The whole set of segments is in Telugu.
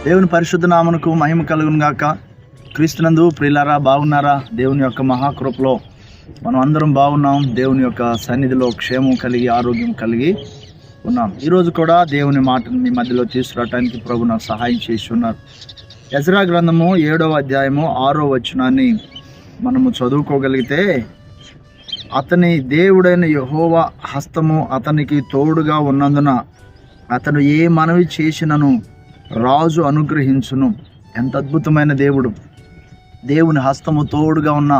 దేవుని పరిశుద్ధ నామమునకు మహిమ కలుగును గాక. క్రీస్తునందు ప్రియులారా, బాగున్నారా? దేవుని యొక్క మహాకృపలో మనం అందరం బాగున్నాం. దేవుని యొక్క సన్నిధిలో క్షేమం కలిగి ఆరోగ్యం కలిగి ఉన్నాం. ఈరోజు కూడా దేవుని మాటను మీ మధ్యలో తీసుకురావడానికి ప్రభు నాకు సహాయం చేసి ఉన్నారు. ఎజ్రా గ్రంథము 7వ అధ్యాయము 6వ వచనాన్ని మనము చదువుకోగలిగితే, అతని దేవుడైన యెహోవా హస్తము అతనికి తోడుగా ఉన్నందున అతను ఏ మనవి చేసినను రాజు అనుగ్రహించును. ఎంత అద్భుతమైన దేవుడు! దేవుని హస్తము తోడుగా ఉన్న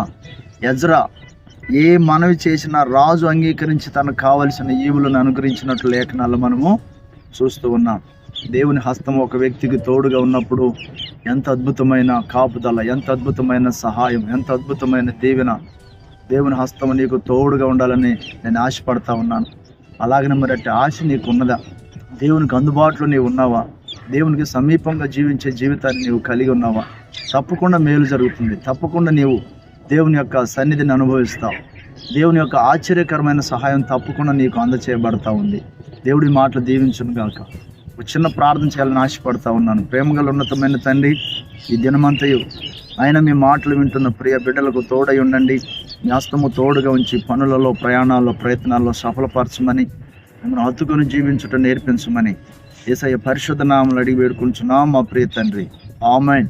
ఎజ్రా ఏ మనవి చేసినా రాజు అంగీకరించి తనకు కావలసిన ఈవులను అనుగ్రహించినట్లు లేఖనాలు మనము చూస్తూ ఉన్నాం. దేవుని హస్తము ఒక వ్యక్తికి తోడుగా ఉన్నప్పుడు ఎంత అద్భుతమైన కాపుదల, ఎంత అద్భుతమైన సహాయం, ఎంత అద్భుతమైన దీవెన. దేవుని హస్తము నీకు తోడుగా ఉండాలని నేను ఆశపడతా ఉన్నాను. అలాగనే మరి అట్టి ఆశ నీకు ఉన్నదా? దేవునికి అందుబాటులో నీవు ఉన్నావా? దేవునికి సమీపంగా జీవించే జీవితాన్ని నీవు కలిగి ఉన్నావా? తప్పకుండా మేలు జరుగుతుంది. తప్పకుండా నీవు దేవుని యొక్క సన్నిధిని అనుభవిస్తావు. దేవుని యొక్క ఆశ్చర్యకరమైన సహాయం తప్పకుండా నీకు అందచేయబడతా ఉంది. దేవుడి మాటలు దీవించును గాక. ఒక చిన్న ప్రార్థన చేయాలని ఆశపడతా ఉన్నాను. ప్రేమగల ఉన్నతమైన తండ్రి, ఈ దినమంతయు ఆయన మీ మాటలు వింటున్న ప్రియ బిడ్డలకు తోడై ఉండండి. మీ హస్తము తోడుగా ఉంచి పనులలో, ప్రయాణాల్లో, ప్రయత్నాల్లో సఫలపరచమని, మిమ్మల్ని హత్తుకొని జీవించుట నేర్పించమని యేసయ్య పరిశుద్ధ నామములో అడిగి వేడుకుంటున్నాం మా ప్రియ తండ్రి. ఆమేన్.